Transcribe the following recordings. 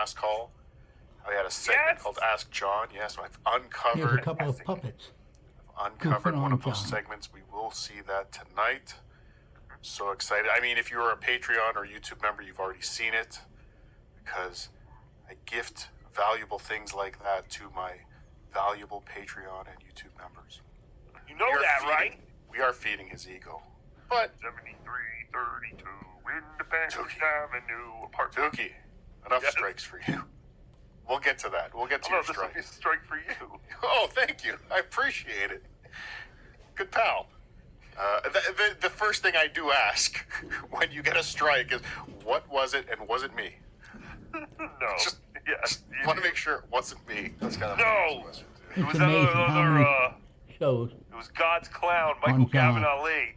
last call. We had a segment called Ask John. Yes, I've uncovered. Here's a couple of puppets. Uncovered one of those John. segments. We will see that tonight. I'm so excited. I mean, if you're a Patreon or YouTube member, you've already seen it, because I gift valuable things like that to my valuable Patreon and YouTube members. You know that, right? We are feeding his ego. But 7332 Independence Avenue apartment. Tookie, enough strikes for you. We'll get to that. We'll get to your This strike. will be a strike for you. Oh, thank you. I appreciate it. Good pal. The first thing I do ask when you get a strike is, what was it, and was it me? No. Just want to make sure it wasn't me. That's kind of No. It's amazing how many shows It was God's Clown, Michael Gavin Ali.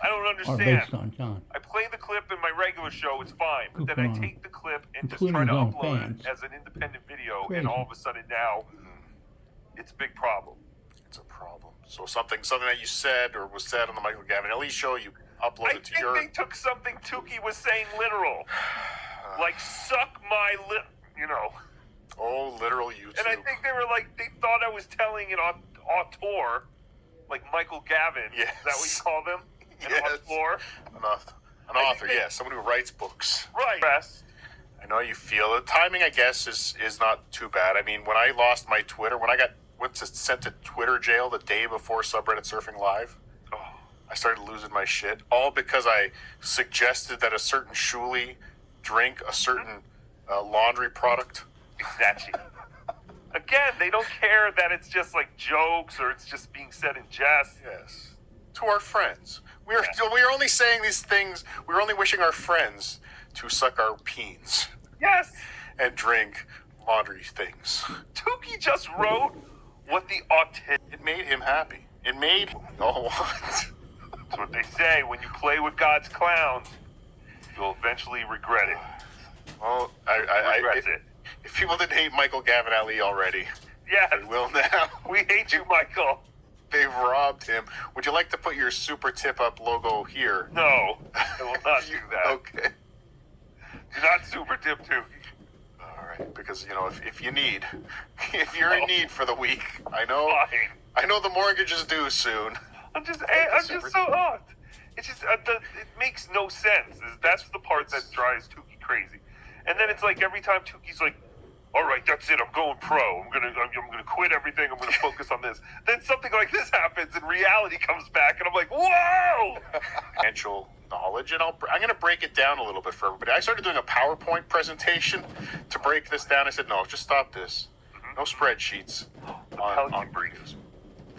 I don't are understand. based on John. I play the clip in my regular show, it's fine. But then I Including take the clip and just his try to own upload fans. it as an independent video, Crazy. and all of a sudden now, it's a big problem. It's a problem. So something that you said or was said on the Michael Gavin Ali show, you uploaded to your... I think they took something Tookie was saying literal. Like, suck my lip, you know. Oh, literal YouTube. And I think they were like, they thought I was telling an auteur, like Michael Gavin. Yes. Is that what you call them? An auteur? An author, yes. Someone who writes books. Right. I know you feel it. Timing, I guess, is not too bad. I mean, when I lost my Twitter, when I went sent to Twitter jail the day before Subreddit Surfing Live, I started losing my shit. All because I suggested that a certain Shuli drink a certain laundry product. Exactly. Again, they don't care that it's just like jokes or it's just being said in jest. Yes. To our friends. We are only saying these things, we're only wishing our friends to suck our peens. Yes. And drink laundry things. Tookie just wrote what the autism... It made him happy. It made... Oh, what? That's what they say. When you play with God's clowns, you'll eventually regret it. Well, Regrets it. If people didn't hate Michael Gavin Ali already, they will now. We hate you, Michael. They've robbed him. Would you like to put your Super Tip Up logo here? No, I will not do that. Okay. Do not super tip Tookie. All right, because, you know, if you need, if you're in need for the week, I know. Fine. I know the mortgage is due soon. I'm just so odd. It's just, it makes no sense. That's the part that drives Tookie crazy. And then it's like every time Tookie's like, all right, that's it. I'm going pro. I'm gonna quit everything. I'm gonna focus on this. Then something like this happens, and reality comes back, and I'm like, whoa! Financial knowledge, and I'm gonna break it down a little bit for everybody. I started doing a PowerPoint presentation to break this down. I said, no, just stop this. No spreadsheets. Pelican Brief.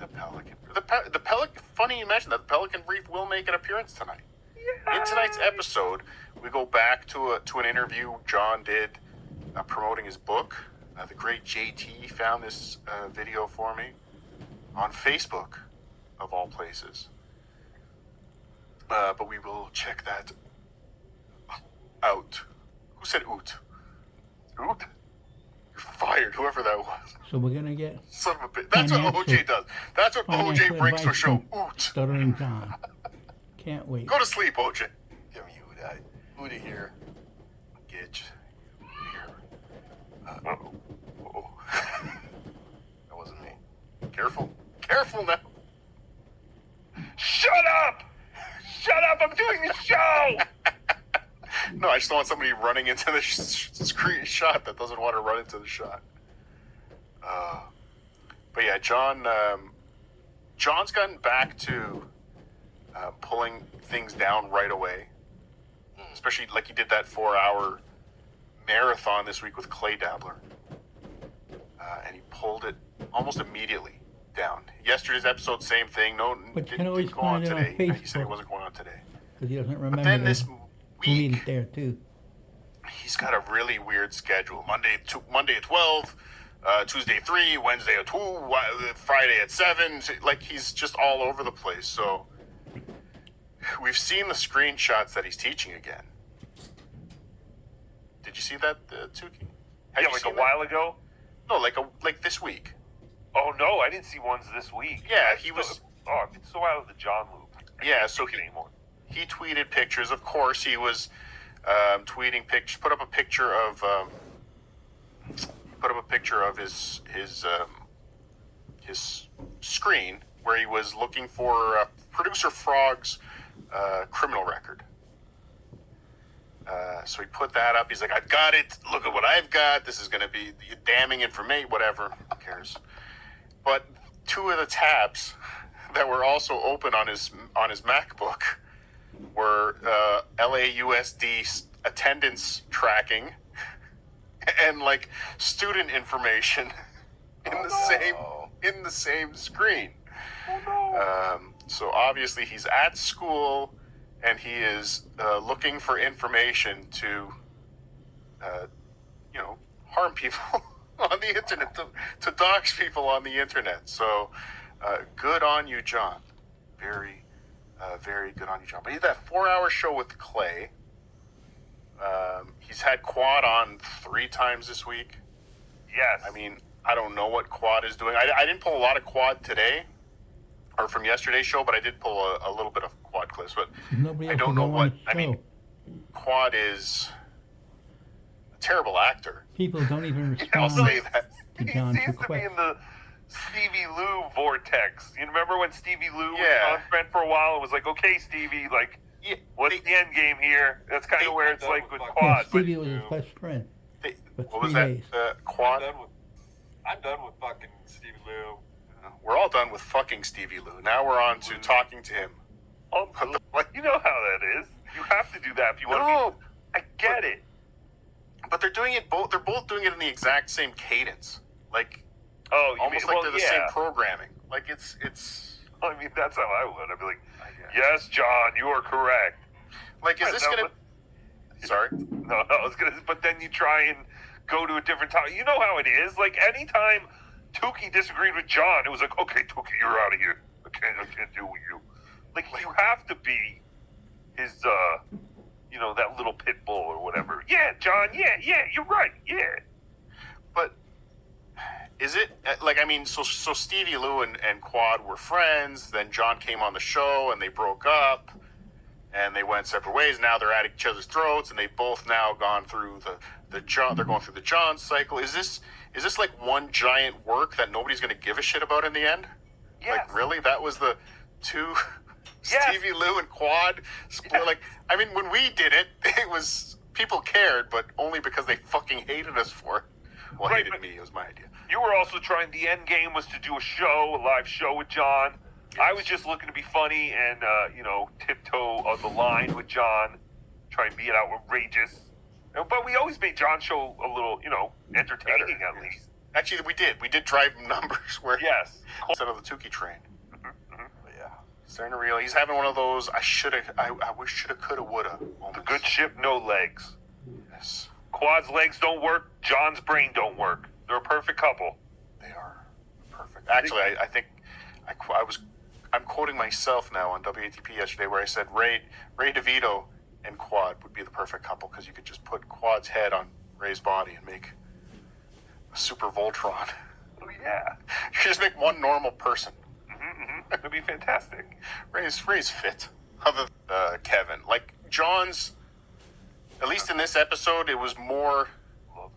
The Pelican. The Pelican. Funny you mentioned that. The Pelican Brief will make an appearance tonight. Yeah. In tonight's episode, we go back to an interview John did. Promoting his book. The great JT found this video for me on Facebook, of all places. But we will check that out. Who said oot? Oot? You're fired, whoever that was. So we're going to get... Son of a bitch. That's what OJ does. That's what OJ brings to a show. Oot. Stuttering John. Can't wait. Go to sleep, OJ. Give me oot here. Get Uh-oh. That wasn't me. Careful now. Shut up! I'm doing the show! No, I just don't want somebody running into the screen shot that doesn't want to run into the shot. But yeah, John's gotten back to pulling things down right away. Especially like he did that 4-hour marathon this week with Clay Dabbler. And he pulled it almost immediately down. Yesterday's episode, same thing. No, didn't go on today. He said he wasn't going on today. Because he doesn't remember. But then this week, it there too. He's got a really weird schedule. Monday at 12, Tuesday 3, Wednesday at 2, Friday at 7. Like, he's just all over the place. So we've seen the screenshots that he's teaching again. Did you see that, Tookie? Yeah, like a while ago? No, like this week. Oh, no, I didn't see ones this week. Yeah, he was... Oh, I've been so out of the John loop. Yeah, so he tweeted pictures. Of course, he was tweeting pictures, put up a picture of put up a picture of his screen where he was looking for Producer Frog's criminal record. So he put that up. He's like, I've got it. Look at what I've got. This is going to be damning information, whatever. Who cares? But two of the tabs that were also open on his MacBook were LAUSD attendance tracking and like student information in the same screen. So obviously he's at school and he is looking for information to harm people on the internet, to dox people on the internet. So good on you, John. Very very good on you, John. But he did that 4-hour show with Clay. He's had Quad on 3 times this week. Yes. I mean, I don't know what Quad is doing. I didn't pull a lot of Quad today, or from yesterday's show, but I did pull a little bit of Quad clips. But Nobody else I don't will know go what. on the I mean, show. Quad is a terrible actor. People don't even I'll respond say that. to He John too seems to be quick. in the Stevie Lou vortex. You remember when Stevie Lou Yeah. was on friend for a while and was like, okay, Stevie, like, Yeah, what's the end game here? That's kind of where it's like with Yeah, Quad. Stevie was his best friend for what was 3 that? days. Quad. I'm done with fucking Stevie Lou. We're all done with fucking Stevie Lou. Now we're on to talking to him. You know how that is. You have to do that if you want to No, be. I get it. but they're doing it both. They're both doing it in the exact same cadence, like Oh, you almost mean, like well, they're the yeah. same programming. Like it's. I mean, that's how I would. I'd be like, I guess. yes, John, you are correct. Like, is this gonna? Sorry. No, I was gonna. But then you try and go to a different topic. You know how it is. Like anytime Tookie disagreed with John, it was like, okay, Tookie, you're out of here. I can't deal with you. Like you have to be his, that little pit bull or whatever. Yeah, John. Yeah, you're right. Yeah. But is it like, I mean, so Stevie Lou and Quad were friends. Then John came on the show and they broke up. And they went separate ways. Now they're at each other's throats, and they've both now gone through the John. They're going through the John cycle. Is this like one giant work that nobody's going to give a shit about in the end? Yes. Like really, that was the two Yes. Stevie Lou and Quad split. Yes. Like, I mean, when we did it, it was people cared, but only because they fucking hated us for it. Well, Right, hated but- me. It was my idea. You were also trying. The end game was to do a live show with John. I was just looking to be funny and, tiptoe on the line with John, try and be it outrageous. But we always made John's show a little, entertaining Better, at yes. least. Actually, we did. We did drive numbers where Yes. instead of the Tookie train. Mm-hmm. Yeah. Starting to realize he's having one of those. I wish shoulda, coulda, woulda. The good ship, no legs. Yes, Quad's legs don't work. John's brain don't work. They're a perfect couple. they are perfect. Actually, I think I'm quoting myself now on WATP yesterday where I said Ray DeVito and Quad would be the perfect couple because you could just put Quad's head on Ray's body and make a super Voltron. Oh, yeah. You could just make one normal person. That'd be fantastic. Ray's fit. Other than Kevin, like John's, at least in this episode, it was more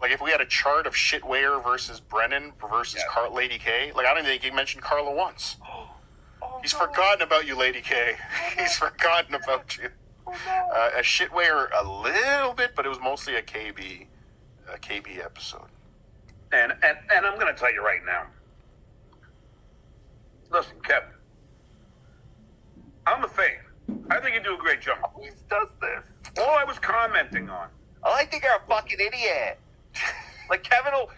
like if we had a chart of Shitwayer versus Brennan versus Lady K. Like I don't think he mentioned Carla once. Oh, He's no. forgotten about you, Lady K. He's forgotten about you. Oh, no. A Shitwayer a little bit, but it was mostly a KB episode. And I'm going to tell you right now. Listen, Kevin. I'm a fan. I think you do a great job. Who does this? All I was commenting on. I think you're a fucking idiot. Like Kevin will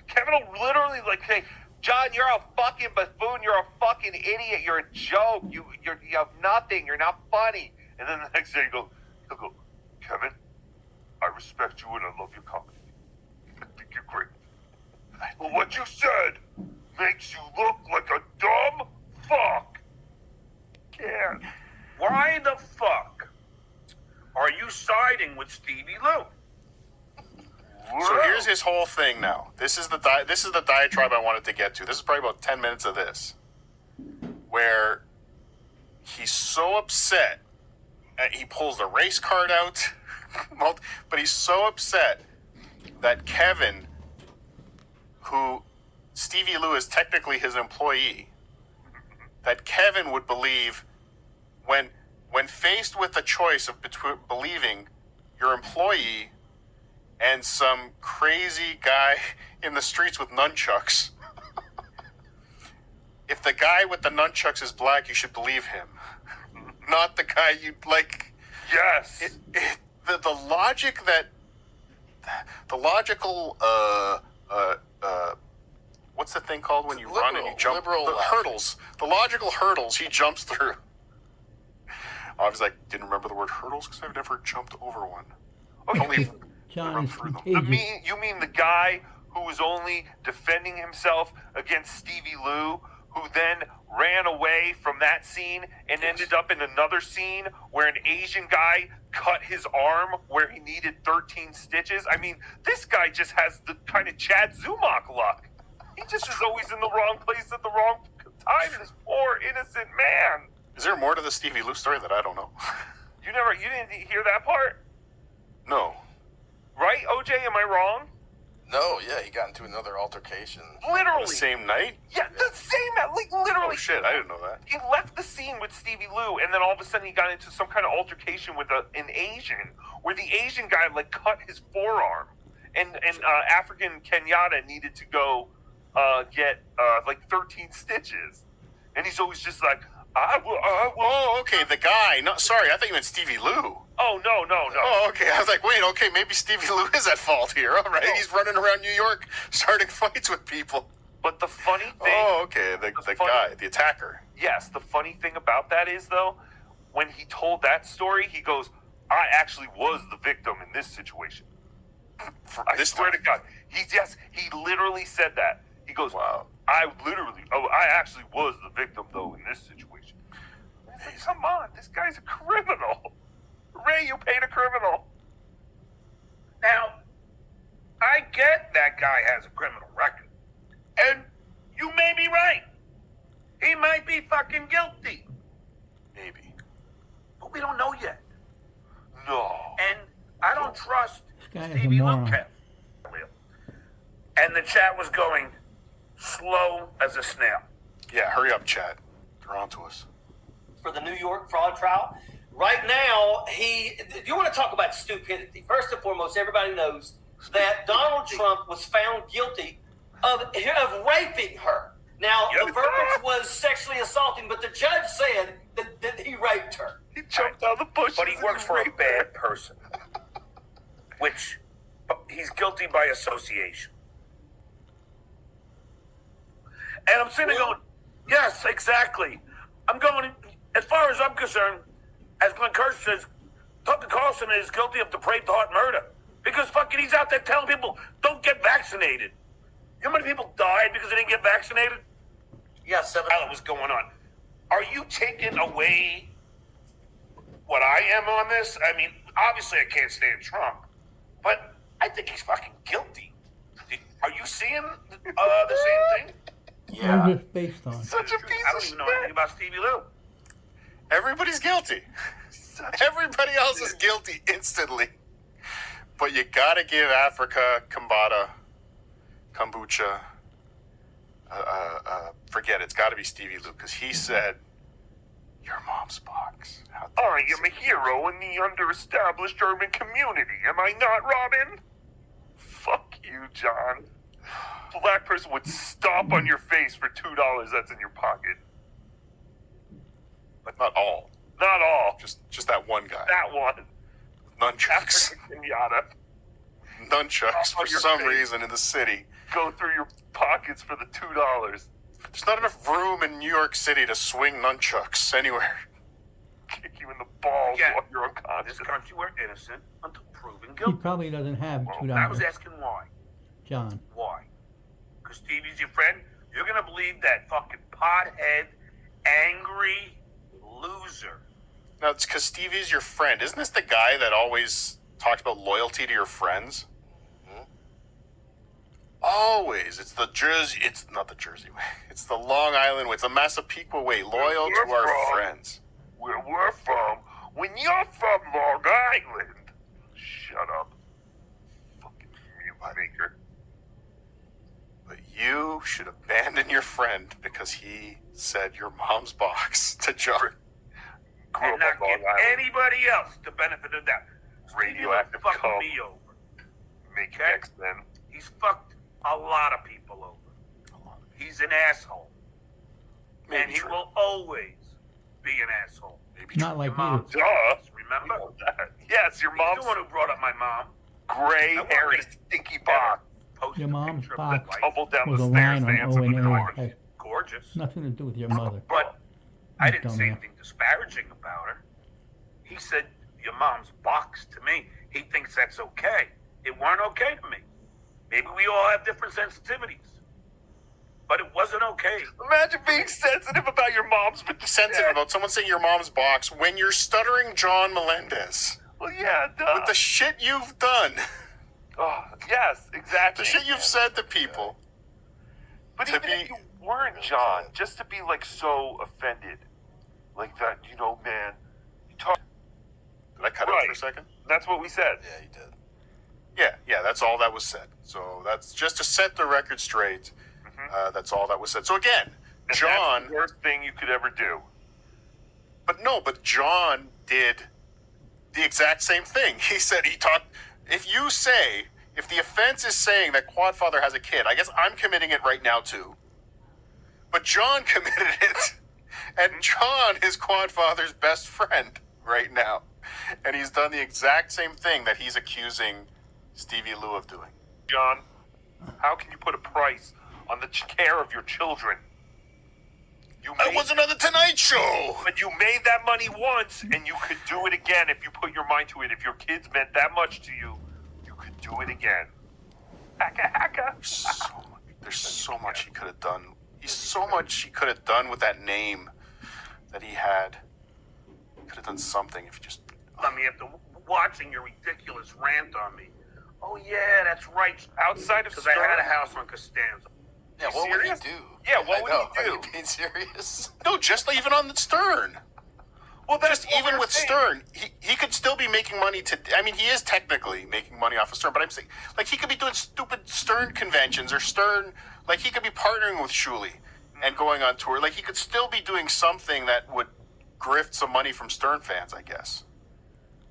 literally like say, John, you're a fucking buffoon. You're a fucking idiot. You're a joke. You have nothing. You're not funny. And then the next day he'll go, Kevin, I respect you and I love your comedy. I think you're great. But what you said makes you look like a dumb fuck. Yeah. Why the fuck are you siding with Stevie Lou? So here's his whole thing now. This is the diatribe I wanted to get to. This is probably about 10 minutes of this, where he's so upset, and he pulls the race card out, but he's so upset that Kevin, who Stevie Lou is technically his employee, that Kevin would believe when faced with the choice of between believing your employee and some crazy guy in the streets with nunchucks. If the guy with the nunchucks is black, you should believe him, not the guy you like. Yes. The logic that the logical what's the thing called when you run and you jump? The hurdles. The logical hurdles he jumps through. I was like, didn't remember the word hurdles because I've never jumped over one. Oh, Only John run is through them. contagious. you mean the guy who was only defending himself against Stevie Lou, who then ran away from that scene and ended up in another scene where an Asian guy cut his arm where he needed 13 stitches? I mean, this guy just has the kind of Chad Zumach luck. He just is always in the wrong place at the wrong time. This poor innocent man. Is there more to the Stevie Lou story that I don't know? You didn't hear that part? No. Right, OJ? Am I wrong? No, yeah, he got into another altercation. Literally. The same night? Yeah, the same, like literally. Oh shit, I didn't know that. He left the scene with Stevie Lou, and then all of a sudden he got into some kind of altercation with an Asian, where the Asian guy like cut his forearm, and African Kenyatta needed to go get like 13 stitches, and he's always just like, I will. Oh, okay, the guy. No, sorry, I thought you meant Stevie Lou. Oh no. Oh, okay. I was like, wait, okay, maybe Stevie Lou is at fault here. All right, he's running around New York, starting fights with people. But the funny thing. Oh, okay, the guy, the attacker. Yes, the funny thing about that is though, when he told that story, he goes, "I actually was the victim in this situation." I swear to God, he literally said that. He goes, Wow. I actually was the victim though in this situation. I said, come on, this guy's a criminal. Ray, you paid a criminal. Now, I get that guy has a criminal record. And you may be right. He might be fucking guilty. Maybe. But we don't know yet. No. And I don't trust This guy is a Stevie Lou moron. Kev. And the chat was going slow as a snail. Yeah, hurry up, Chad. They're on to us. For the New York fraud trial. Right now, you want to talk about stupidity. First and foremost, everybody knows that Donald Trump was found guilty of raping her. Now, the verbiage was sexually assaulting, but the judge said that he raped her. He jumped out of the bushes. But he works for a bad person. Which, he's guilty by association. And I'm sitting there going, yes, exactly. I'm going, as far as I'm concerned, as Glenn Kirsch says, Tucker Carlson is guilty of depraved heart murder. Because fucking he's out there telling people, don't get vaccinated. You know how many people died because they didn't get vaccinated? Yeah, 7. While it was going on. Are you taking away what I am on this? I mean, obviously I can't stand Trump, but I think he's fucking guilty. Are you seeing the same thing? What is this based on? Such a piece I of don't even know shit. anything about Stevie Lou. Everybody's guilty. Everybody else is guilty instantly. But you gotta give Africa, kombucha, forget it. It's gotta be Stevie Lou, because he said, your mom's box. How dare I you am say a hero in the under-established urban community. Am I not, Robin? Fuck you, John. Black person would stomp on your face for $2 that's in your pocket. But not all. Not all. Just that one guy. That one. Nunchucks. African Kenyatta. Nunchucks On for your some face. reason in the city. Go through your pockets for the $2. There's not enough room in New York City to swing nunchucks anywhere. Kick you in the balls Yeah. while you're In unconscious. this country, we're innocent until proven He guilty. probably doesn't have I was $2, asking why. John. Why? Because Stevie's your friend? You're going to believe that fucking pothead, angry loser. No, it's because Stevie's your friend. Isn't this the guy that always talks about loyalty to your friends? Always. It's the Jersey. It's not the Jersey way. It's the Long Island way. It's the Massapequa way. Loyal to our friends. Where we're from. When you're from Long Island. Shut up. Fucking mute maker. But You should abandon your friend because he said your mom's box to John. Grew And up not on give Long Island. anybody else the benefit of that. Radioactive fucking cum. me over. Make Okay? next then. He's fucked a lot of people over. He's an asshole. Maybe And he true. will always be an asshole. Maybe Not true. like Your mom's you. boss, remember? Yes, your He's mom's the one who brought up my mom. gray, I want hairy, me to stinky box. Posted Your a mom's picture of box the wife. Tumbled down was the a stairs line to on answer the O&A. door. Has Gorgeous. nothing to do with your mother. But I didn't say Dumbass. anything disparaging about her. He said, your mom's box to me. He thinks that's okay. It weren't okay to me. Maybe we all have different sensitivities. But it wasn't okay. Imagine being sensitive about your mom's Sensitive about someone saying your mom's box when you're stuttering John Melendez. Well, yeah, duh. With the shit you've done. Oh, yes, exactly. The shit you've said to people. But to even if be- you weren't, John, just to be like so offended, like that, man, you talk. Did I cut it Right. for a second? That's what we said. Yeah, he did. Yeah, that's all that was said. So that's just to set the record straight. That's all that was said. So again, And John, that's the worst thing you could ever do. but John did the exact same thing. He said he talked. If the offense is saying that Quadfather has a kid, I guess I'm committing it right now too. But John committed it, and John is Quadfather's best friend right now, and he's done the exact same thing that he's accusing Stevie Lou of doing. John, how can you put a price on the care of your children? I wasn't on the Tonight Show. But you made that money once, and you could do it again if you put your mind to it. If your kids meant that much to you, you could do it again. Hacka. There's so much he could have done. He's so much he could have done with that name that he had. He could have done something if he just. I mean, after watching your ridiculous rant on me. Oh, yeah, that's right. Outside of Because I had a house on Costanza. Yeah, what would he do? Yeah, what I would know. he do? Are you being serious? No, just even on the Stern. Well, that's Just even with Stern, he could still be making money I mean, he is technically making money off of Stern, but I'm saying, like, he could be doing stupid Stern conventions or Stern, like, he could be partnering with Shuley and going on tour. Like, he could still be doing something that would grift some money from Stern fans, I guess.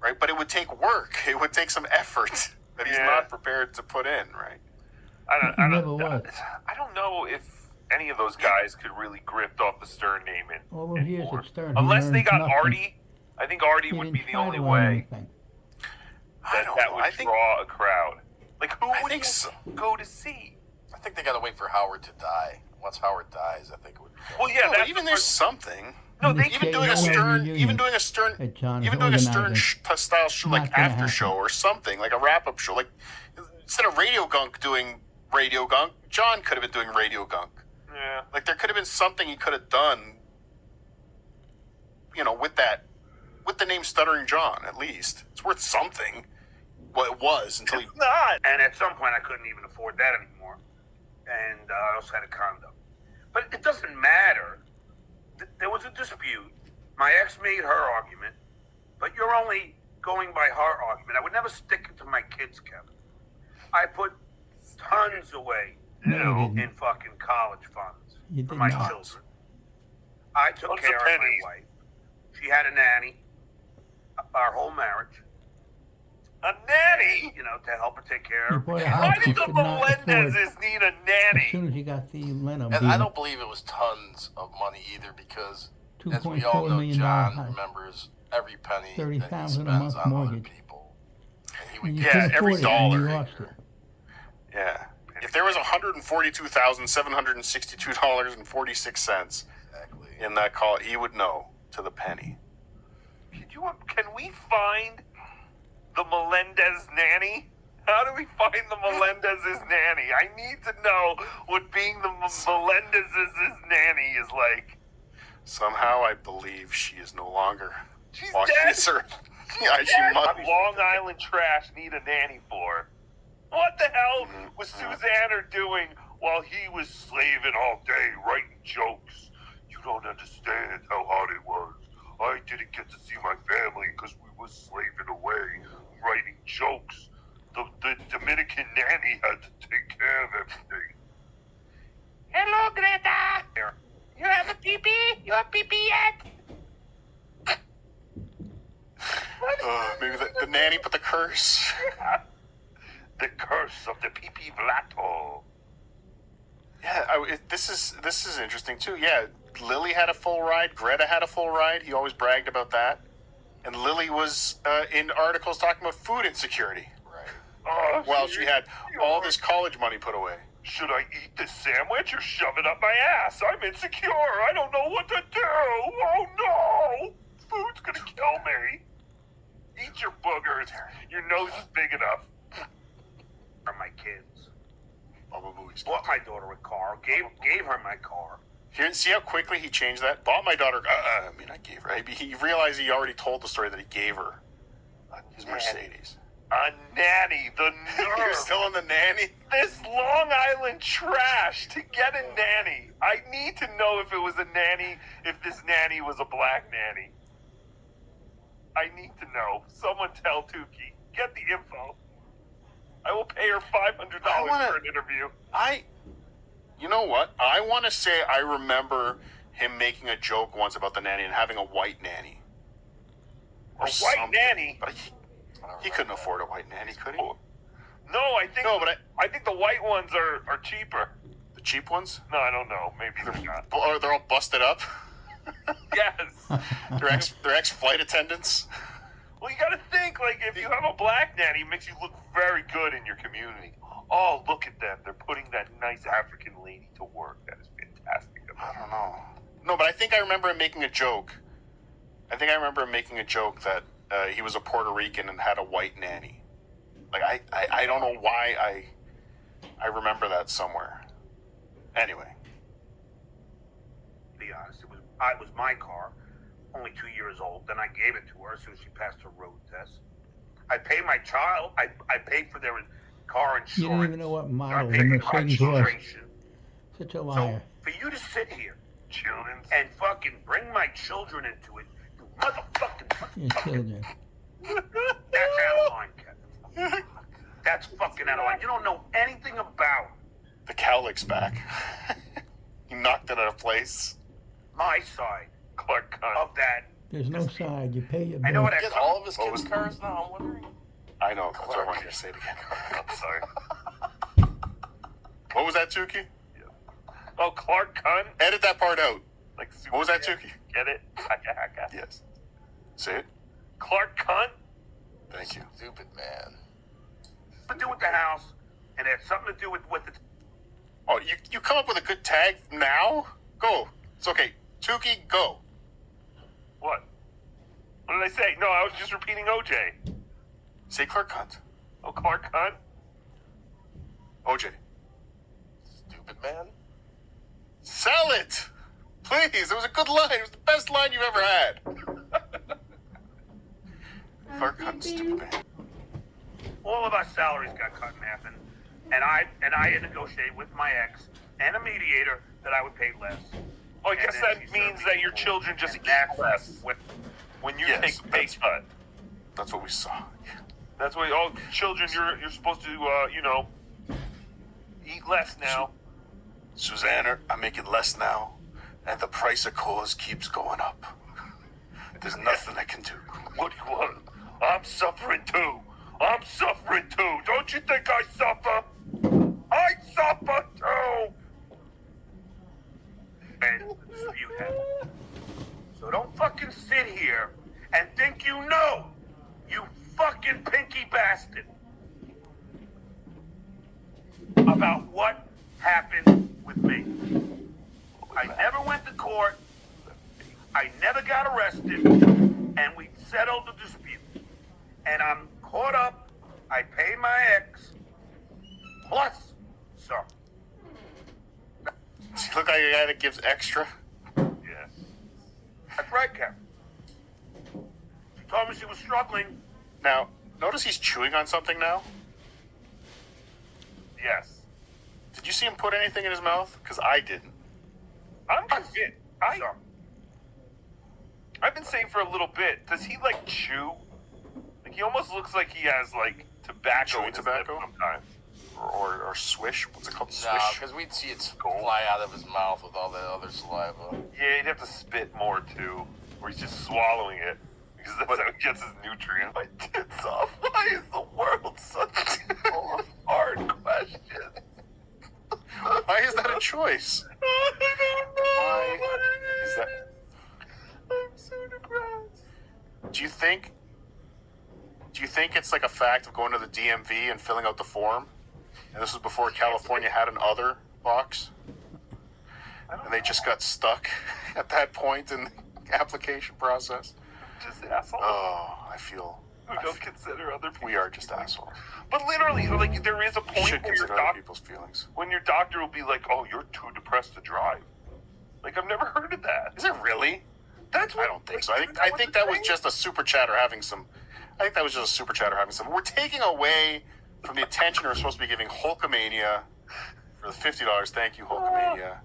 Right? But it would take work. It would take some effort that he's not prepared to put in, right? He never was. I don't know if any of those guys could really grift off the Stern name All those years anymore. at Stern, he Unless they earned got nothing. Artie. I think Artie He would didn't be the try only to earn way anything. that would I think draw a crowd. Like, who I would think you so. go to see? I think they got to wait for Howard to die. Once Howard dies, I think it would be. Well, yeah, No, but that's even the there's first- something. No, And they this even Even gay doing a annual Stern, reunion even doing a Stern, that John is even doing a Stern organizing. style show, like Not gonna after happen. show or something, like a wrap-up show. Like, instead of Radio Gunk doing Radio Gunk, John could have been doing Radio Gunk. Yeah. Like, there could have been something he could have done, with the name Stuttering John, at least. It's worth something. Well, it was until he. It's not. And at some point, I couldn't even afford that anymore. And I also had a condo. But it doesn't matter. There was a dispute. My ex made her argument, but you're only going by her argument. I would never stick it to my kids, Kevin. I put tons away No, you didn't. in fucking college funds You for did my not. children. I took Tons of care of my pennies. wife. She had a nanny, our whole marriage, A nanny? to help her take care You of bought a her. house Why you did the could not afford Melendezes need a as nanny? soon as you got the Lenham And I deal. don't believe it was tons of money either, because as we $2.4 all know, million John house. remembers every penny that he $30,000 a spends month on other mortgage. people. And he And would you get couldn't every afford it, and you dollar. lost it. Yeah. If there was $142,762.46 exactly. in that call, he would know to the penny. Can we find the Melendez nanny? How do we find the Melendez's nanny? I need to know what being the Melendez's nanny is like. Somehow, I believe she is no longer She's walking dead. this earth. Yeah, she must. Long Island trash need a nanny for. What the hell was Susanna doing while he was slaving all day writing jokes? You don't understand how hard it was. I didn't get to see my family because we were slaving away writing jokes. The Dominican nanny had to take care of everything. got pee-pee yet? Maybe the nanny put the curse. The curse of the pee-pee Vlato. Yeah, this is interesting too. Yeah, Lily had a full ride. Greta had a full ride. He always bragged about that. And Lily was in articles talking about food insecurity. Right. Oh, While she had all this college money put away. Should I eat this sandwich or shove it up my ass? I'm insecure. I don't know what to do. Oh no! Food's gonna kill me. Eat your boogers. Your nose is big enough. For my kids. Bought my daughter a car. Gave her my car. Here, see how quickly he changed that? Bought my daughter. I gave her. He realized he already told the story that he gave her his Mercedes. A nanny. The nerve. You're still on the nanny? This Long Island trash to get a nanny. I need to know if it was a nanny, if this nanny was a black nanny. I need to know. Someone tell Tookie. Get the info. I will pay her $500 for an interview. You know what? I want to say I remember him making a joke once about the nanny and having a white nanny. A white nanny? But he couldn't afford a white nanny, could he? No, I think. No, but I think the white ones are cheaper. The cheap ones? No, I don't know. Maybe they're not. Or they're all busted up. Yes. They're ex-flight attendants. Well, you got to think, like, if you have a black nanny, it makes you look very good in your community. Oh, look at them. They're putting that nice African lady to work. That is fantastic. I don't know. No, but I think I remember him making a joke. I think I remember him making a joke that he was a Puerto Rican and had a white nanny. Like, I don't know why I remember that somewhere. Anyway. To be honest, it was my car, only 2 years old. Then I gave it to her as soon as she passed her road test. I pay my child. I paid for their car insurance. You don't even know what model I the paid for Mercedes was. registration. Such a So liar. for you to sit here Children. and fucking bring my children into it, you Your motherfucking. children. That's out of line, Kevin. That's fucking out of line. You don't know anything about The cowlick's back. He knocked it out of place. my side Clark Kent. of that. There's no side. You pay your I know bill. what Get all of his kids' cars now, I'm wondering. I know. That's what I wanted you to say it again. I'm sorry. What was that, Tookie? Oh, Clark Kent? Edit that part out. Like What was that, Superman. Tookie? Get it? Haka. Yes. Say it. Clark Kent? Thank you. Stupid man. To do with the house, and it had something to do with the. Oh, you come up with a good tag now? Go. It's okay. Tookie, go. What? What did I say? No, I was just repeating OJ. Say Clark Kent. Oh, Clark Kent? OJ. Stupid man. Sell it! Please, it was a good line. It was the best line you've ever had. Clark Kent, stupid man. All of our salaries got cut in half, and I had negotiated with my ex and a mediator that I would pay less. Oh, I guess And that then she means served that your me children just and eat that's less what when you Yes, take a pay cut. That's what we saw. That's why, oh, children, you're supposed to, eat less now. Suzanne, I'm making less now, and the price of clothes keeps going up. There's nothing I can do. What do you want? I'm suffering too. I'm suffering too. Don't you think I suffer? I suffer too. and the dispute happened. So don't fucking sit here and think you know, you fucking pinky bastard, about what happened with me. I never went to court. I never got arrested, and we settled the dispute. And I'm caught up. I paid my ex, plus some. Does he look like a guy that gives extra? Yeah. That's right, Kevin. She told me she was struggling. Now, notice he's chewing on something now. Yes. Did you see him put anything in his mouth? Because I didn't. I'm convinced. I've been saying for a little bit, does he like chew? Like he almost looks like he has like tobacco Chewing in his tobacco? lip sometimes. or swish. What's it called? No, Swish. because we'd see it fly out of his mouth with all the other saliva. Yeah, he'd have to spit more too, or he's just swallowing it because that's how he gets his nutrients. My tits off. Why is the world such full of hard questions? Why is that a choice? Why Is that? I'm so depressed. Do you think it's like a fact of going to the DMV and filling out the form? And this was before California had an other box, and they just got stuck at that point in the application process. Just assholes Oh, I feel. who don't consider other people. We are just assholes. But literally, like, there is a We point should where your consider other doctor, people's feelings. when your doctor will be like, "Oh, you're too depressed to drive." Like, I've never heard of that. Is it really? That's what I don't think so. I think that was just a super chatter having some. I think that was just a super chatter having some. We're taking away from the attention we're supposed to be giving Hulkamania for the $50. Thank you, Hulkamania.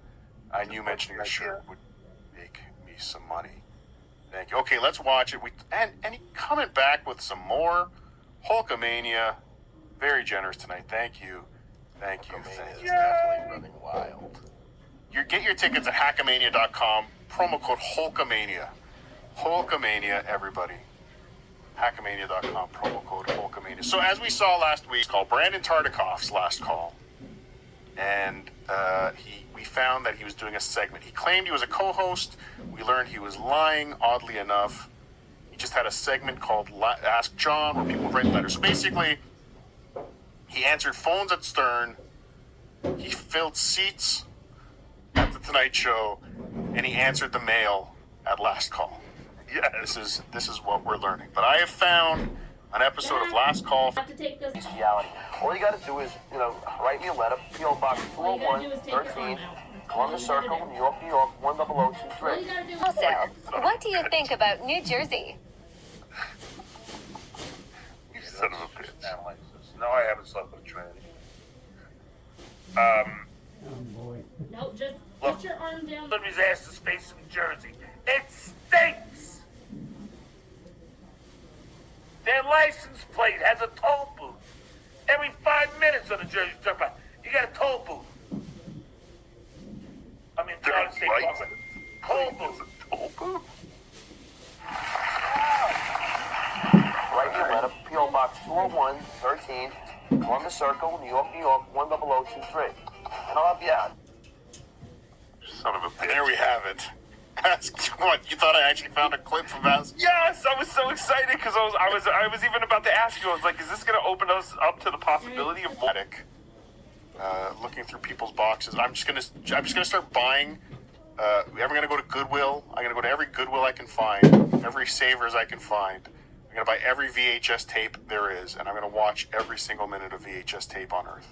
I knew mentioning the shirt would make me some money. Thank you. Okay, let's watch it. And he coming back with some more Hulkamania. Very generous tonight. Thank you. Thank you. Hulkamania is Thank you. definitely running wild. Get your tickets at hackamania.com. Promo code Hulkamania. Hulkamania, everybody. Hackamania.com. Promo code Hulkamania. So as we saw last week, called Brandon Tartikoff's last call, and we found that he was doing a segment. He claimed he was a co-host. We learned he was lying. Oddly enough, he just had a segment called Ask John, where people write letters. So basically, he answered phones at Stern. He filled seats at the Tonight Show, and he answered the mail at Last Call. Yeah, this is what we're learning. But I have found an episode of Last Call. Have to take this. Reality. All you got to do is, write me a letter, P.O. Box All you gotta 201, do is take your 13, arm out. Columbus Circle, New York, New York, 10023. All you gotta do is Also, what do you think about New Jersey? You son of a bitch. No, I haven't slept with a tranny. Oh, boy. no, just Look. put your arm down. Let me ask the space in Jersey. It stinks! Their license plate has a toll booth. Every 5 minutes on the Jersey Turnpike, you got a toll booth. I mean, Their John State license toll booth. Toll booth? Write me a letter, P.O. Box 201, 13, Columbus Circle, New York, New York, 10023. And I'll help you out. Son of a bitch. There we have it. Ask what? You thought I actually found a clip from Ask? Yes, I was so excited because I was even about to ask you. I was like, is this going to open us up to the possibility of more? Looking through people's boxes. I'm just gonna start buying. I'm gonna go to Goodwill. I'm gonna go to every Goodwill I can find, every Savers I can find. I'm gonna buy every VHS tape there is, and I'm gonna watch every single minute of VHS tape on Earth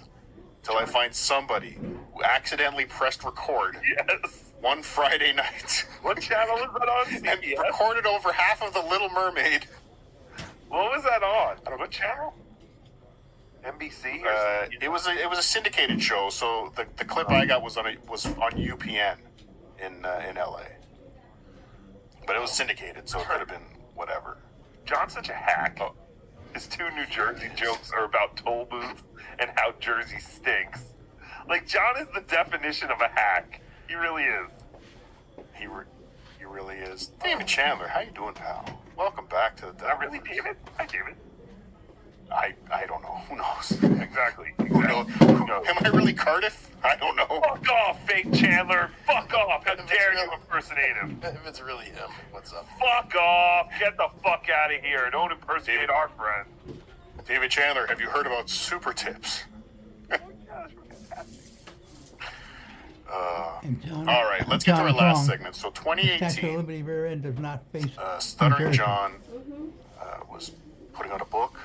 till I find somebody who accidentally pressed record Yes. one Friday night What channel was that on? and CBS? recorded over half of The Little Mermaid. What was that on? What channel? NBC? Or something? It was a syndicated show, so the clip I got was on UPN in LA, but it was syndicated, so it could have been whatever. John's such a hack. Oh. His two New Jersey jokes are about toll booths and how Jersey stinks. Like, John is the definition of a hack. He really is. He really is. David Chandler, how you doing, pal? Welcome back to the. Not really, David. Hi, David. I don't know. Who knows? Exactly. Who knows? Am I really Cardiff? I don't know. Fuck off, fake Chandler. Fuck off. How dare you impersonate him? If it's really him, what's up? Fuck off. Get the fuck out of here. Don't impersonate our friend. David Chandler, have you heard about super tips? And John, All right, let's get to our John's last wrong. segment. So The Statue of 2018, Liberty rear end does not face. Stuttering Jersey. John was putting out a book,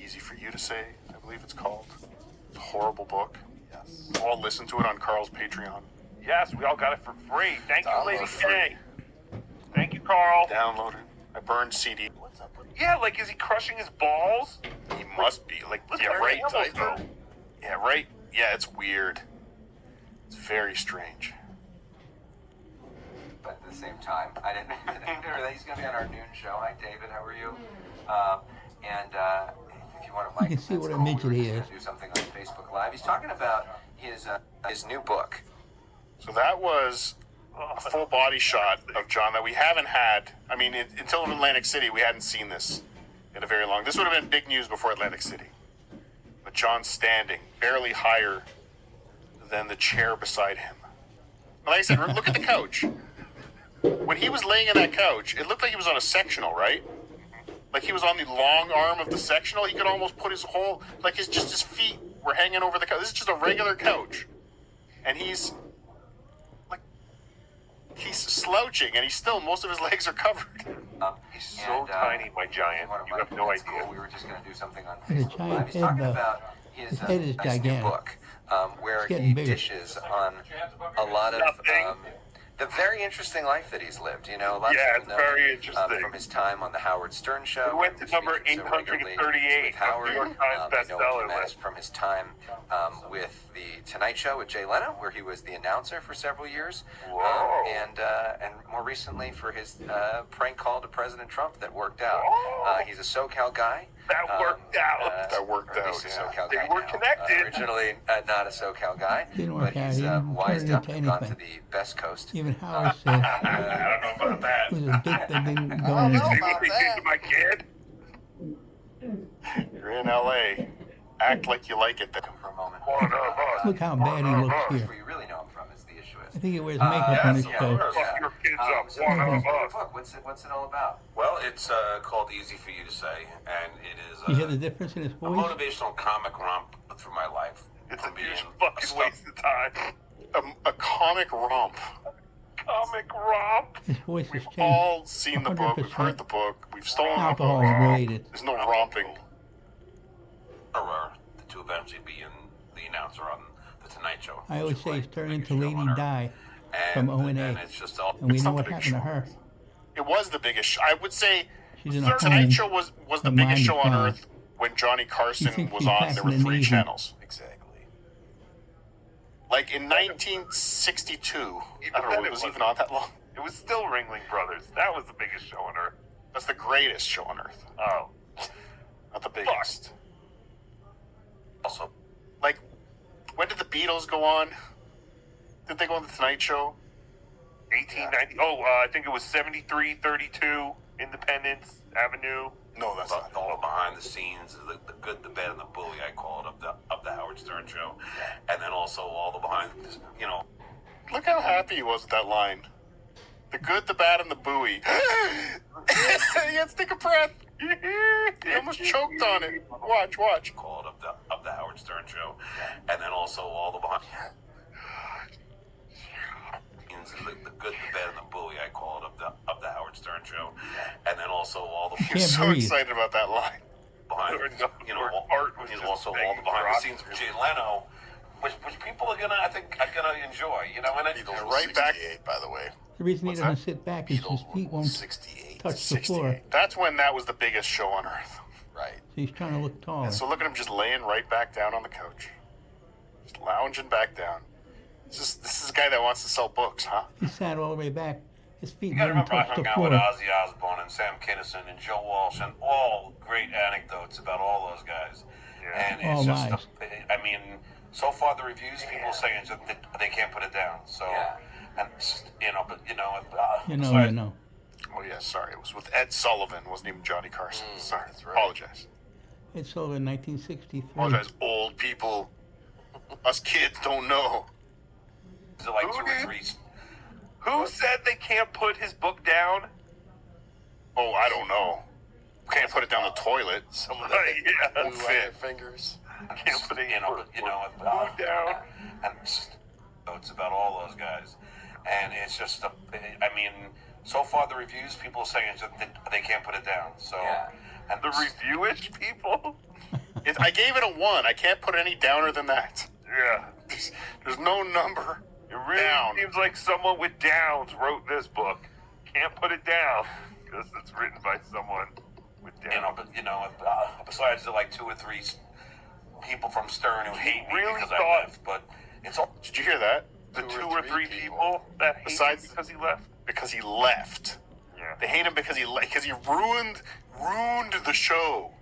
Easy for You to Say, I believe it's called. It's a horrible book. Yes. All listen to it on Carl's Patreon. Yes, we all got it for free. Thank you, Download Lady free. K. Thank you, Carl. Download it. I burned CD. What's up with Yeah, like, is he crushing his balls? He must be like, Look yeah, at right. Hamilton, though. Yeah, right. Yeah, it's weird. It's very strange. But at the same time, I didn't know that he's going to be on our noon show. Hi, David. How are you? And if you want to You can see what a midget he is. do something on Facebook Live. He's talking about his new book. So that was a full body shot of John that we haven't had. I mean, until Atlantic City, we hadn't seen this in a very long. This would have been big news before Atlantic City. But John standing barely higher than the chair beside him. But like I said, look at the couch. When he was laying in that couch, it looked like he was on a sectional, right? Like he was on the long arm of the sectional. He could almost put his whole, like his feet were hanging over the couch. This is just a regular couch. And he's slouching, and he's still, most of his legs are covered. He's so tiny, my giant. You have no idea. We were just going to do something on He's a Facebook giant Live. He's head, talking though. about His head is nice new gigantic. book, where It's getting he bigger. dishes on a lot of the very interesting life that he's lived. You know, a lot Yeah, of it's people very know, interesting. from his time on the Howard Stern Show. We went to where number speaking so regularly 838 with Howard. of New York Times You know bestseller him as list. from his time with the Tonight Show with Jay Leno, where he was the announcer for several years, Whoa. and more recently for his prank call to President Trump that worked out. He's a SoCal guy. That worked out. That worked or at least out, a SoCal They guy were now. connected. Originally not a SoCal guy, Didn't but work out. he's He didn't wised turn up into and gone to anything. the best coast. Even Howard said I don't know about that. it was a dick that didn't go I don't in know. his See what they did to my kid? You're in LA. Act like you like it. For a moment. One of us. Look how bad he looks Where here. you really know him from is the issue is. I think he wears makeup on his yes, show. yeah. Fuck your kids up. So One tell of us about us. the book. What's it all about? Well, it's called Easy for You to Say, and it is You hear the difference in his a voice? motivational comic romp through my life. It's From a being huge a fucking stuff- waste of time. A comic romp. Comic romp. His voice has We've changed. all seen the book. We've 100%. heard the book. We've stolen Alcohol the is book. related. There's no romping. Or to eventually be in the announcer on the Tonight Show. I always which is say like he's turned the into biggest show Lady on Earth. Di And, from O&A. and it's just all. And we It's know not what the happened to her. It was the biggest. I would say She's in a Tonight home. Show was the the biggest mind show on gone. earth when Johnny Carson thinks was she's on. There were passing the 3 Navy. channels. Exactly. Like in 1962. I don't know. then It was even on that long. It was still Ringling Brothers. That was the biggest show on earth. That's the greatest show on earth. Oh. Not the biggest. Also, Like, when did the Beatles go on? Did they go on the Tonight Show? 1890. Oh, I think it was 7332 Independence Avenue. No, that's about not. all the behind the scenes, the good, the bad, and the bully. I call it of the Howard Stern Show, and then also all the behind. You know, Look how happy he was with that line. The good, the bad, and the buoy. He had to take a breath. He almost choked on it. Watch. call it of the Howard Stern Show, and then also all the behind. The good, the bad, and the bully. I call it of the Howard Stern Show, and then also all the He was Can't so breathe. excited about that line. behind, Or you know, or all, art was you know, just also begging all the behind the for scenes of Oscars. Jay Leno, which people are gonna, I think, are gonna enjoy. You know, and it's Beatles Right right back. 68, by the way. The reason he What's doesn't that? sit back is his Beatles feet were won't 68. touch the floor. 68. That's when that was the biggest show on earth. Right. So he's trying to look taller. And so look at him just laying right back down on the couch. Just lounging back down. This is a guy that wants to sell books, huh? He sat all the way back. His feet You gotta wouldn't remember, I touch the hung out with floor. Ozzy Osbourne and Sam Kinison and Joe Walsh and all great anecdotes about all those guys. Yeah. And All it's just, lies. I mean, so far the reviews, people saying it's just that they can't put it down. So, and you know, but You know, besides- you know. Oh yeah, sorry. It was with Ed Sullivan. It wasn't even Johnny Carson. Sorry. that's right. Apologize. It's over in 1963. Apologize, old people. Us kids don't know. Is it like Who 2 or did? 3? Who said they can't put his book down? Oh, I don't know. Can't put it down the toilet. Some of Right, the yeah. glue on Fit. your fingers. Can't put it down. And it's about all those guys, and it's just, I mean, so far the reviews, people are saying it's just that they can't put it down. So, and The reviewish people? I gave it a 1. I can't put any downer than that. Yeah. There's no number. It really Down. seems like someone with Downs wrote this book. Can't put it down because it's written by someone with Downs. besides the like 2 or 3 people from Stern who hate me really because thought- I left, but it's all. Did you hear that? The 2 or 3 people that hate Besides- him because he left. Because he left. Yeah. They hate him because he ruined the show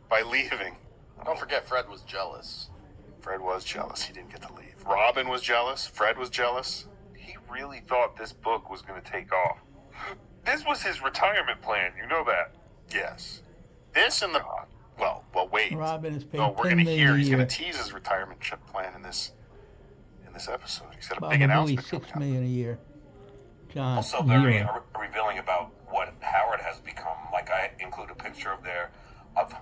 by leaving. Don't forget, Fred was jealous. Fred was jealous. He didn't get to leave. Robin was jealous. Fred was jealous. He really thought this book was going to take off. This was his retirement plan. You know that. Yes. This and the well, wait. Robin is paid No, we're $10 going to million hear. a He's going year. to tease his retirement plan in this episode. He's got a Bob big Booey, announcement $6 coming up. million a year. John, Also very zero. revealing about what Howard has become. Like I include a picture of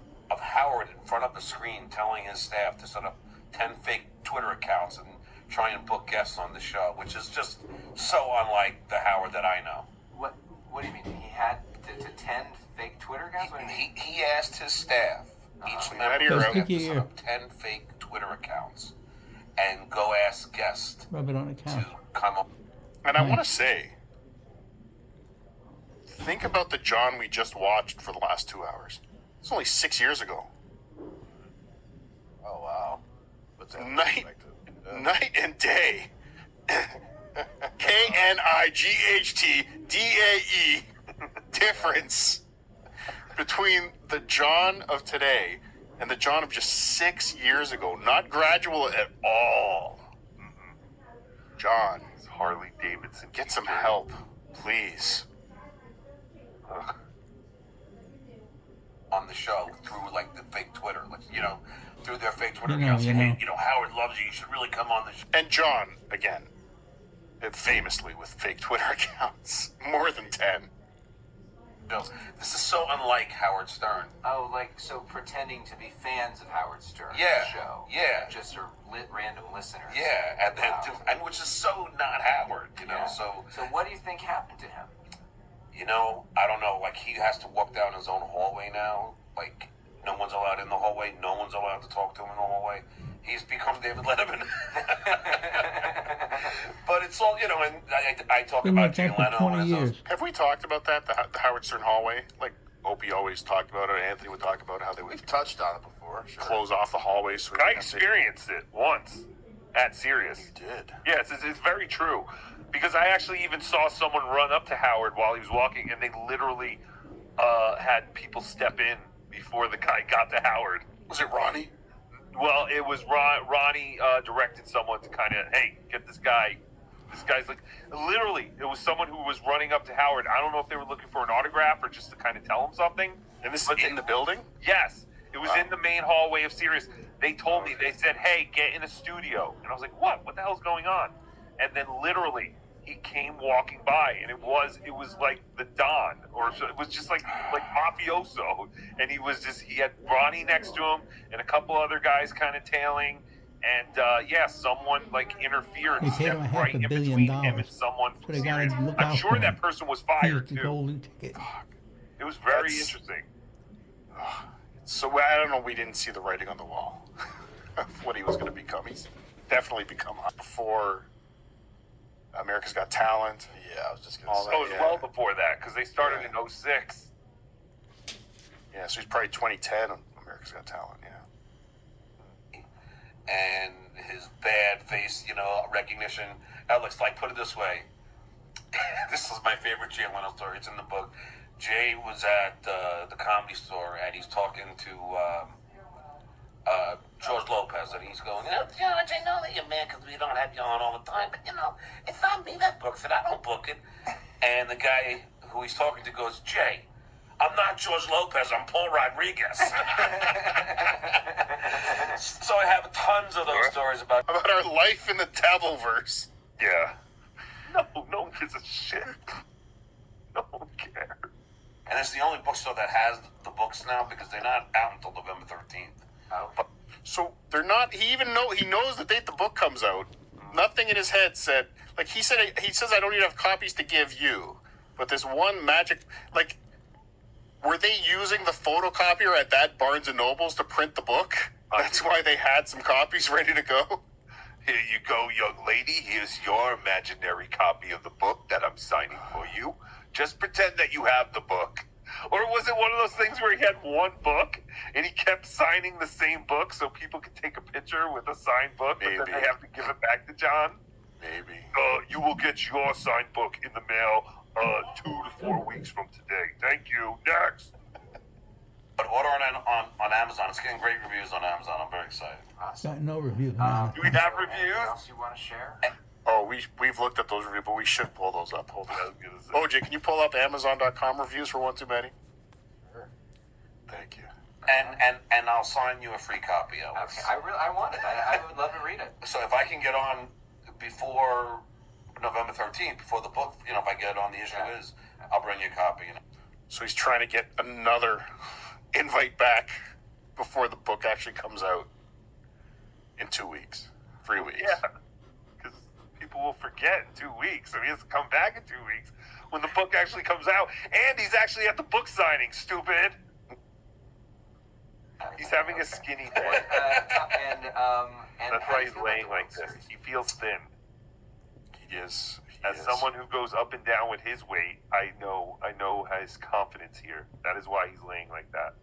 Howard in front of the screen telling his staff to set up 10 fake Twitter accounts and try and book guests on the show, which is just so unlike the Howard that I know. What do you mean? He had to 10 fake Twitter accounts? What do you mean? He asked his staff, each Out member of your of room. the staff, to Tookie set ear. up 10 fake Twitter accounts and go ask guests Rub it on the to couch. come up. And I Right. want to say, think about the John we just watched for the last 2 hours. It's only 6 years ago. Oh, wow. But then Night and day. KNIGHTDAE difference between the John of today and the John of just 6 years ago. Not gradual at all. John, It's Harley Davidson. get some help, please. On the show through like the fake Twitter, like through their fake Twitter You know, accounts. you Hey, know. Howard loves you. You should really come on the show. And John, again, famously with fake Twitter accounts. More than 10. This is so unlike Howard Stern. Oh, like, so pretending to be fans of Howard Stern Yeah, show. yeah. Just are random listeners. Yeah, and then Wow. and which is so not Howard, Yeah. So So what do you think happened to him? I don't know. Like he has to walk down his own hallway now. Like no one's allowed in the hallway. No one's allowed to talk to him in the hallway. He's become David Letterman. But it's all and I talk Been about like Jay that for Leno 20 and years. Have we talked about that, the Howard Stern hallway? Like Opie always talked about it. Anthony would talk about how they would We've touched on it before. Sure. close off the hallway. So we I didn't have to- experienced it once at Sirius. You did. Yes, it's very true. Because I actually even saw someone run up to Howard while he was walking, and they literally had people step in before the guy got to Howard. Was it Ronnie? Well, it was Ronnie directed someone to kind of, hey, get this guy. This guy's like, literally, it was someone who was running up to Howard. I don't know if they were looking for an autograph or just to kind of tell him something. And this is in the building? Yes, it was in the main hallway of Sirius. They told me, they said, hey, get in a studio. And I was like, what? What the hell's going on? And then literally, he came walking by, and it was like the Don, or it was just like mafioso. And he had Ronnie next to him, and a couple other guys kind of tailing. And someone like interfered, They paid him stepped $500 right in million. between him and someone So from they gotta Sirius. look I'm out sure for that him. person was Here's fired the too. golden ticket. It was very That's- interesting. So I don't know. We didn't see the writing on the wall of what he was going to become. He's definitely become before America's Got Talent. Yeah, I was just going All to that. Oh, it was yeah. well before that, because they started Yeah. in 06. Yeah, so he's probably 2010 on America's Got Talent. Yeah. And his bad face, recognition. Alex, like, put it this way. This is my favorite Jay Leno story. It's in the book. Jay was at the Comedy Store, and he's talking to George Lopez, and he's going, George, I know that you're mad because we don't have you on all the time, but, it's not me that books it. I don't book it. And the guy who he's talking to goes, Jay, I'm not George Lopez. I'm Paul Rodriguez. So I have tons of those stories about our life in the Devilverse. Yeah. No one gives a shit. No one cares. And it's the only bookstore that has the books now because they're not out until November 13th. Oh. So they're not. He knows the date the book comes out. Nothing in his head said. Like he says, I don't even have copies to give you. But this one magic, like, were they using the photocopier at that Barnes and Nobles to print the book? That's why they had some copies ready to go. Here you go, young lady. Here's your imaginary copy of the book that I'm signing for you. Just pretend that you have the book. Or was it one of those things where he had one book and he kept signing the same book so people could take a picture with a signed book, but then Maybe. they have to give it back to John? Maybe. You will get your signed book in the mail 2 to 4 weeks from today. Thank you. Next. But order on Amazon. It's getting great reviews on Amazon. I'm very excited. Got no reviews. Do we have Anything reviews? else you want to share? Oh, we've looked at those reviews, but we should pull those up. Hold on. OJ, can you pull up Amazon.com reviews for One Too Many? Sure. Thank you. And I'll sign you a free copy, Alex. Okay, I want it. I would love to read it. So if I can get on before November 13th, before the book, if I get on the issue is, I'll bring you a copy. So he's trying to get another invite back before the book actually comes out in 2 weeks, 3 weeks. Yeah, because people will forget in 2 weeks. So he has to come back in 2 weeks when the book actually comes out. And he's actually at the book signing, stupid. He's having a skinny day. And That's how why do you he's feel laying about like the World this. Series? He feels thin. He is. As someone who goes up and down with his weight, I know his confidence here. That is why he's laying like that.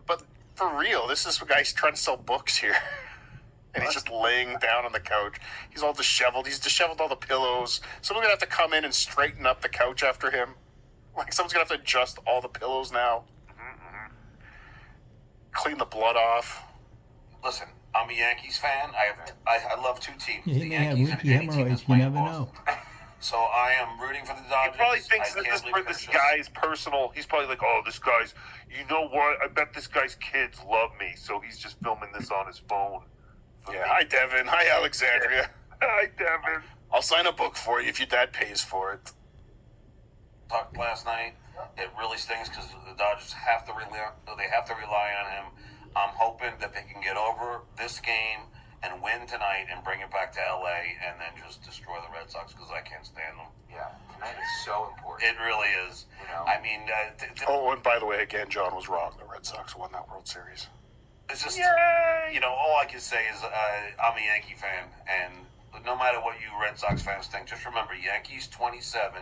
But for real, this is a guy's trying to sell books here. And he's just laying down on the couch. He's all disheveled. He's disheveled all the pillows. Someone's going to have to come in and straighten up the couch after him. Like, someone's going to have to adjust all the pillows now. Clean the blood off. Listen, I'm a Yankees fan. I love two teams. He the may have Yankees leaky and any team hemorrhoids. that's You playing never Boston. know. So I am rooting for the He Dodgers. probably thinks I that can't this believe for this Kershaw. guy's personal. He's probably like, oh, this guy's. You know what? I bet this guy's kids love me, so he's just filming this on his phone. Yeah. Hi, Devin. Hi, Alexandria. Hi, Devin. I'll sign a book for you if your dad pays for it. Talked last night. It really stings because the Dodgers have to rely on him. I'm hoping that they can get over this game and win tonight and bring it back to LA and then just destroy the Red Sox because I can't stand them. Yeah, tonight is so important. It really is. I mean, Oh, and by the way, again, John was wrong. The Red Sox won that World Series. it's just, Yay! all I can say is I'm a Yankee fan, and no matter what you Red Sox fans think, just remember Yankees 27,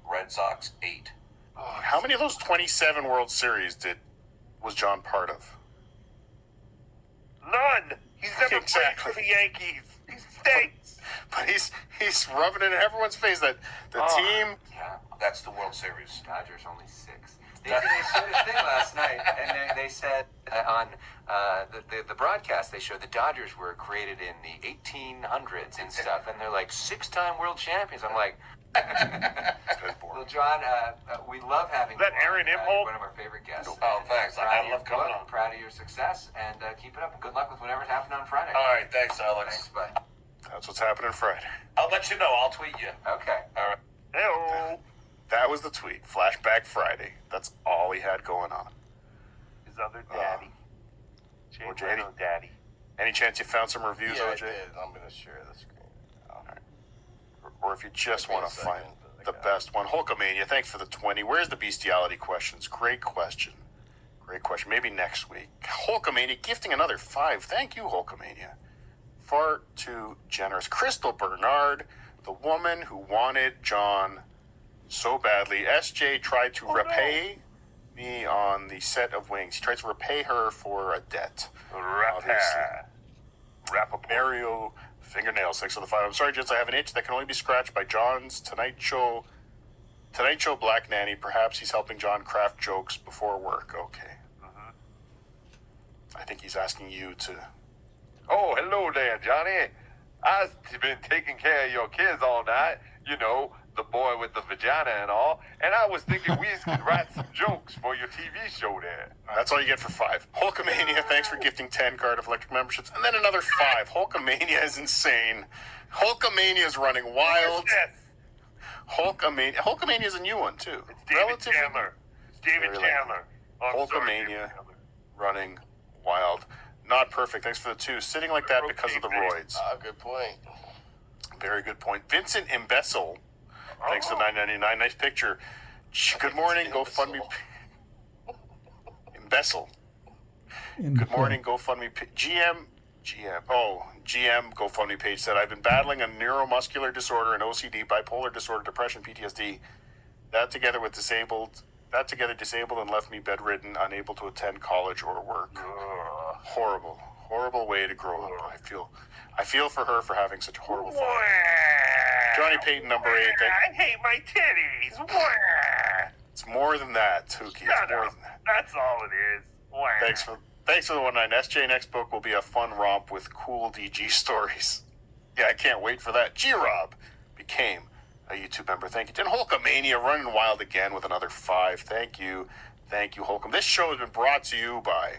Red Sox 8. How many of those 27 World Series was John part of? None. He's never Exactly. played for the Yankees. He stinks. But he's rubbing it in everyone's face that the team. Yeah, That's the World Series. Dodgers only 6. They showed a thing last night, and they said on the broadcast, they showed the Dodgers were created in the 1800s and stuff, and they're like 6-time world champions. I'm like, well, John, we love having Is that you on. Aaron Imholt? One of our favorite guests. Oh, thanks. Proud I of your love coming book, on. Proud of your success, and keep it up. And good luck with whatever's happening on Friday. All right, thanks, Alex. Thanks, bud. That's what's happening Friday. I'll let you know. I'll tweet you. Okay. All right. Hello. That was the tweet. Flashback Friday. That's all he had going on. His other daddy. Jay JD. Leno daddy. Any chance you found some reviews, Yeah, I OJ? did. I'm going to share the screen. Or if you just want to Give me a find second, but I the got best one. Hulkamania, thanks for the 20. Where's the bestiality questions? Great question. Great question. Maybe next week. Hulkamania gifting another 5. Thank you, Hulkamania. Far too generous. Crystal Bernard, the woman who wanted John so badly. SJ tried to repay me on the set of Wings. He tried to repay her for a debt. Obviously. Rappaport. Mario Fingernails, 6 of the 5. I'm sorry, gents, I have an itch that can only be scratched by John's Tonight Show Black Nanny. Perhaps he's helping John craft jokes before work. Okay. I think he's asking you to. Oh, hello there, Johnny. I've been taking care of your kids all night. You know, the boy with the vagina and all. And I was thinking we could write some jokes for your TV show there. That's all you get for 5. Hulkamania, thanks for gifting 10 Cardiff Electric memberships. And then another 5. Hulkamania is insane. Hulkamania is running wild. Yes. Hulkamania is a new one, too. It's David Chandler. It's David Very Chandler. Oh, I'm sorry, Hulkamania David Chandler. running wild. Not perfect. Thanks for the 2. Sitting like that because of the roids. Good point. Very good point. Vincent Imbecile. Thanks to $9.99. Nice picture. Good morning, GoFundMe. Imbecile. Good morning, GoFundMe. GM GoFundMe page said, I've been battling a neuromuscular disorder, an OCD, bipolar disorder, depression, PTSD. That together disabled and left me bedridden, unable to attend college or work. Horrible way to grow up. I feel for her for having such a horrible father. Johnny Payton, number 8. I hate my titties. It's more than that, Tookie. It's more than that. That's all it is. Wow. Thanks for the 1-9. SJ next book will be a fun romp with cool DG stories. Yeah, I can't wait for that. G-Rob became a YouTube member. Thank you. Then Hulkamania running wild again with another 5. Thank you. Thank you, Holcomb. This show has been brought to you by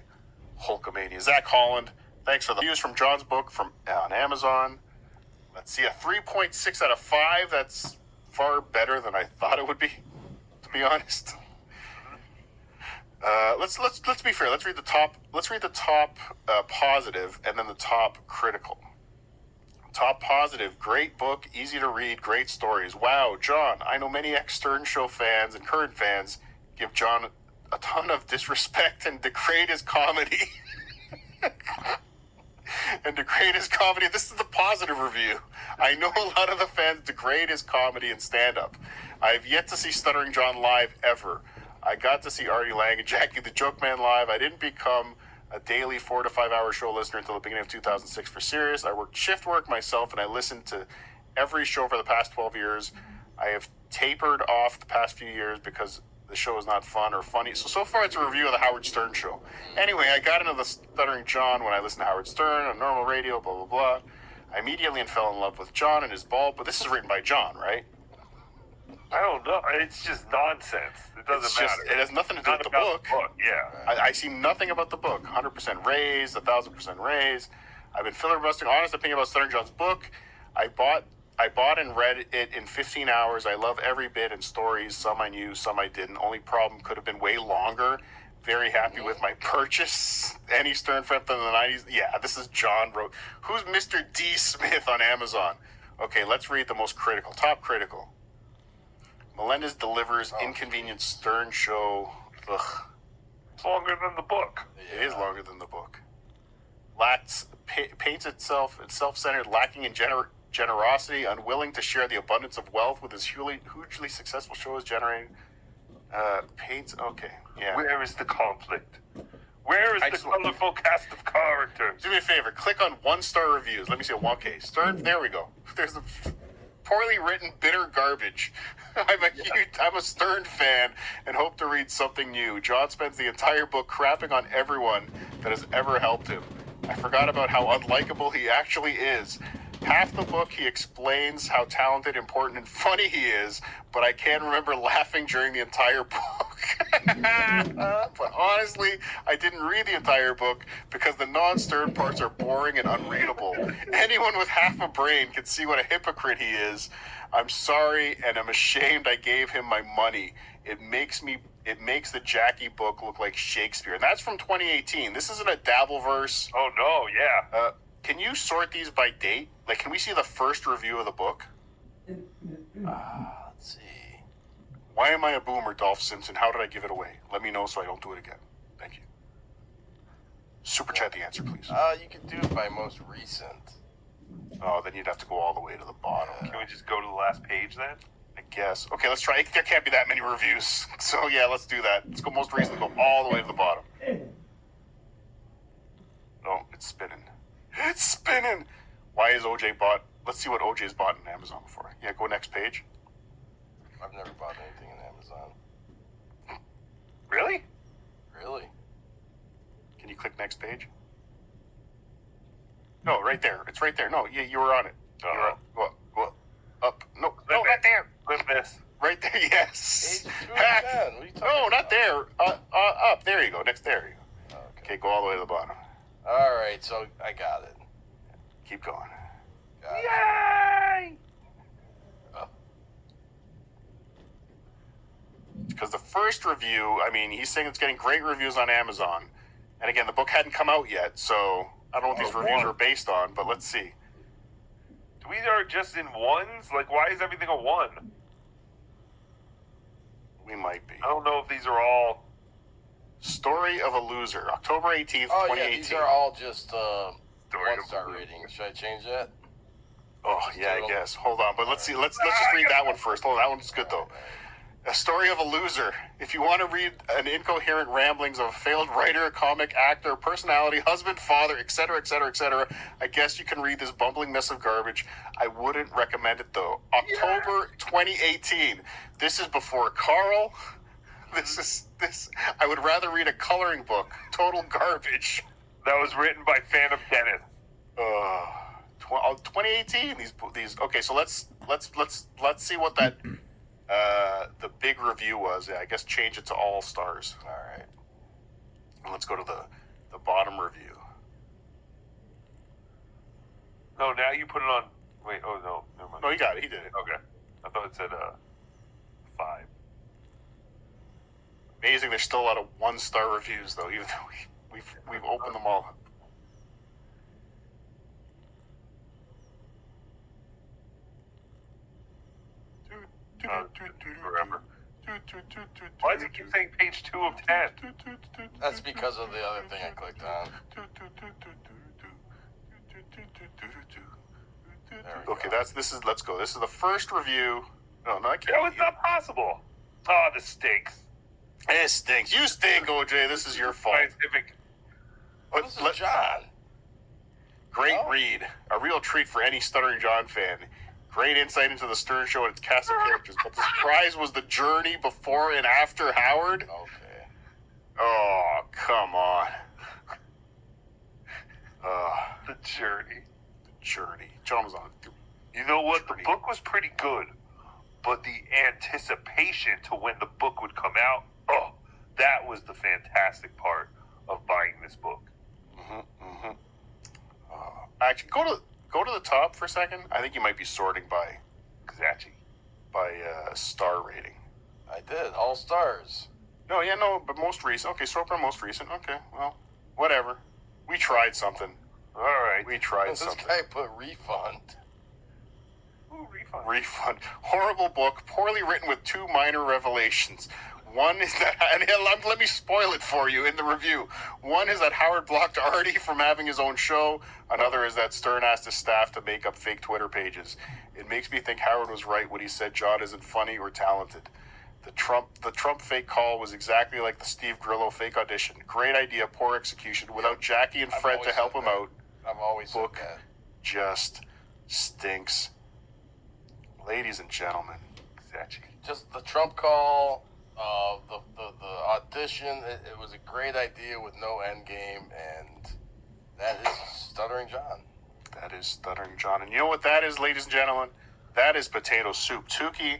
Hulkamania. Zach Holland, thanks for the views from John's book on Amazon. Let's see, a 3.6 out of 5. That's far better than I thought it would be, to be honest. Let's be fair. Let's read the top positive and then the top critical. Top positive, great book, easy to read, great stories. Wow, John, I know many ex-Stern Show fans and current fans give John a ton of disrespect and degrade his comedy. This is the positive review. I know a lot of the fans degrade his comedy and stand-up. I have yet to see Stuttering John live ever. I got to see Artie Lang and Jackie the Joke Man live. I didn't become a daily 4 to 5 hour show listener until the beginning of 2006 for Sirius. I worked shift work myself and I listened to every show for the past 12 years. I have tapered off the past few years because the show is not fun or funny. So far it's a review of the Howard Stern show. Anyway, I got into the Stuttering John when I listened to Howard Stern on normal radio, blah, blah, blah. I immediately fell in love with John and his bald, but this is written by John, right? I don't know. It's just nonsense. It doesn't matter. It has nothing to do with the book. Yeah. I see nothing about the book. 100% raise, 1,000% raise. I've been filibustering honest opinion about Stuttering John's book. I bought and read it in 15 hours. I love every bit and stories. Some I knew, some I didn't. Only problem could have been way longer. Very happy with my purchase. Any Stern fan from the 90s? Yeah, this is John wrote. Who's Mr. D. Smith on Amazon? Okay, let's read the most critical. Top critical. Melendez delivers inconvenient Stern show. Ugh. It's longer than the book. It is longer than the book. Paints itself, it's self-centered, lacking in generosity, unwilling to share the abundance of wealth with his hugely successful show is generating. Where is the conflict? Where is the colorful cast of characters? Do me a favor, click on 1-star reviews. Let me see a 1K. Stern, there we go. There's a poorly written, bitter garbage. I'm a Stern fan and hope to read something new. John spends the entire book crapping on everyone that has ever helped him. I forgot about how unlikable he actually is. Half the book he explains how talented, important, and funny he is, but I can't remember laughing during the entire book. But honestly, I didn't read the entire book because the non-Stern parts are boring and unreadable. Anyone with half a brain can see what a hypocrite he is. I'm sorry, and I'm ashamed I gave him my money. It makes the Jackie book look like Shakespeare. And that's from 2018. This isn't a Dabbleverse. Oh, no, yeah. Can you sort these by date? Like, can we see the first review of the book? Let's see. Why am I a boomer, Dolph Simpson? How did I give it away? Let me know so I don't do it again. Thank you. Super chat the answer, please. You can do it by most recent. Oh, then you'd have to go all the way to the bottom. Can we just go to the last page then? I guess. Okay, let's try. There can't be that many reviews. So, yeah, let's do that. Let's go most recent, go all the way to the bottom. Oh, it's spinning. It's spinning! Why is OJ bought? Let's see what OJ's bought in Amazon before. Yeah, go next page. I've never bought anything in Amazon. Really? Really? Can you click next page? No, right there. It's right there. No, you were on it. Go up. No, not there. Click this. Right there, yes. Heck. What are you talking No, not about? there. Up. There you go. Next there. Okay, go all the way to the bottom. All right, so I got it. Keep going. Got it. Yay! Because the first review, I mean, he's saying it's getting great reviews on Amazon. And again, the book hadn't come out yet, so I don't know what these reviews are based on, but let's see. Do we are just in ones? Like, why is everything a 1? We might be. I don't know if these are all... Story of a Loser, October 18th, Oh, 2018. yeah, these are all just Story of 1-star a Loser. ratings. Should I change that? Oh, yeah, I guess. Hold on, but let's see. Let's just read that one first. Hold on, that one's good, though. A Story of a Loser. If you want to read an incoherent ramblings of a failed writer, comic actor, personality, husband, father, etc., etc., etc., I guess you can read this bumbling mess of garbage. I wouldn't recommend it, though. October 2018. This is before Carl, This. I would rather read a coloring book. Total garbage. That was written by Phantom Dennis. 2018. These. Okay, so let's see what that the big review was. Yeah, I guess change it to all stars. All right. And let's go to the bottom review. No, now you put it on. Wait. Oh no. Never mind. No, he got it. He did it. Okay. I thought it said 5. Amazing. There's still a lot of 1-star reviews though, even though we've opened them all up. Forever. Why does it keep saying page 2 of 10? That's because of the other thing I clicked on. Okay, let's go. This is the first review. No, I can't. No, it's not possible. Oh, this stinks. It stinks. You stink, OJ. This is your fault. Scientific. This is John. Great read. A real treat for any Stuttering John fan. Great insight into the Stern Show and its cast of characters. But the surprise was the journey before and after Howard. Okay. Oh, come on. The journey. John was on. You know what? The book was pretty good, but the anticipation to when the book would come out, that was the fantastic part of buying this book. Actually, go to the top for a second. I think you might be sorting by star rating. I did. All stars. No, but most recent. Okay, sort by most recent. Okay, well, whatever. We tried something. All right. We tried This something. guy put refund. Ooh, Refund. Horrible book, poorly written with 2 minor revelations. One is that, and let me spoil it for you in the review. One is that Howard blocked Artie from having his own show. Another is that Stern asked his staff to make up fake Twitter pages. It makes me think Howard was right when he said John isn't funny or talented. The Trump fake call was exactly like the Steve Grillo fake audition. Great idea, poor execution. Without Jackie and Fred to help him out, I've always said book that. just stinks. Ladies and gentlemen, Just the Trump call, the audition. It was a great idea with no end game, and that is Stuttering John. That is Stuttering John. And you know what that is, ladies and gentlemen? That is potato soup. Tookie,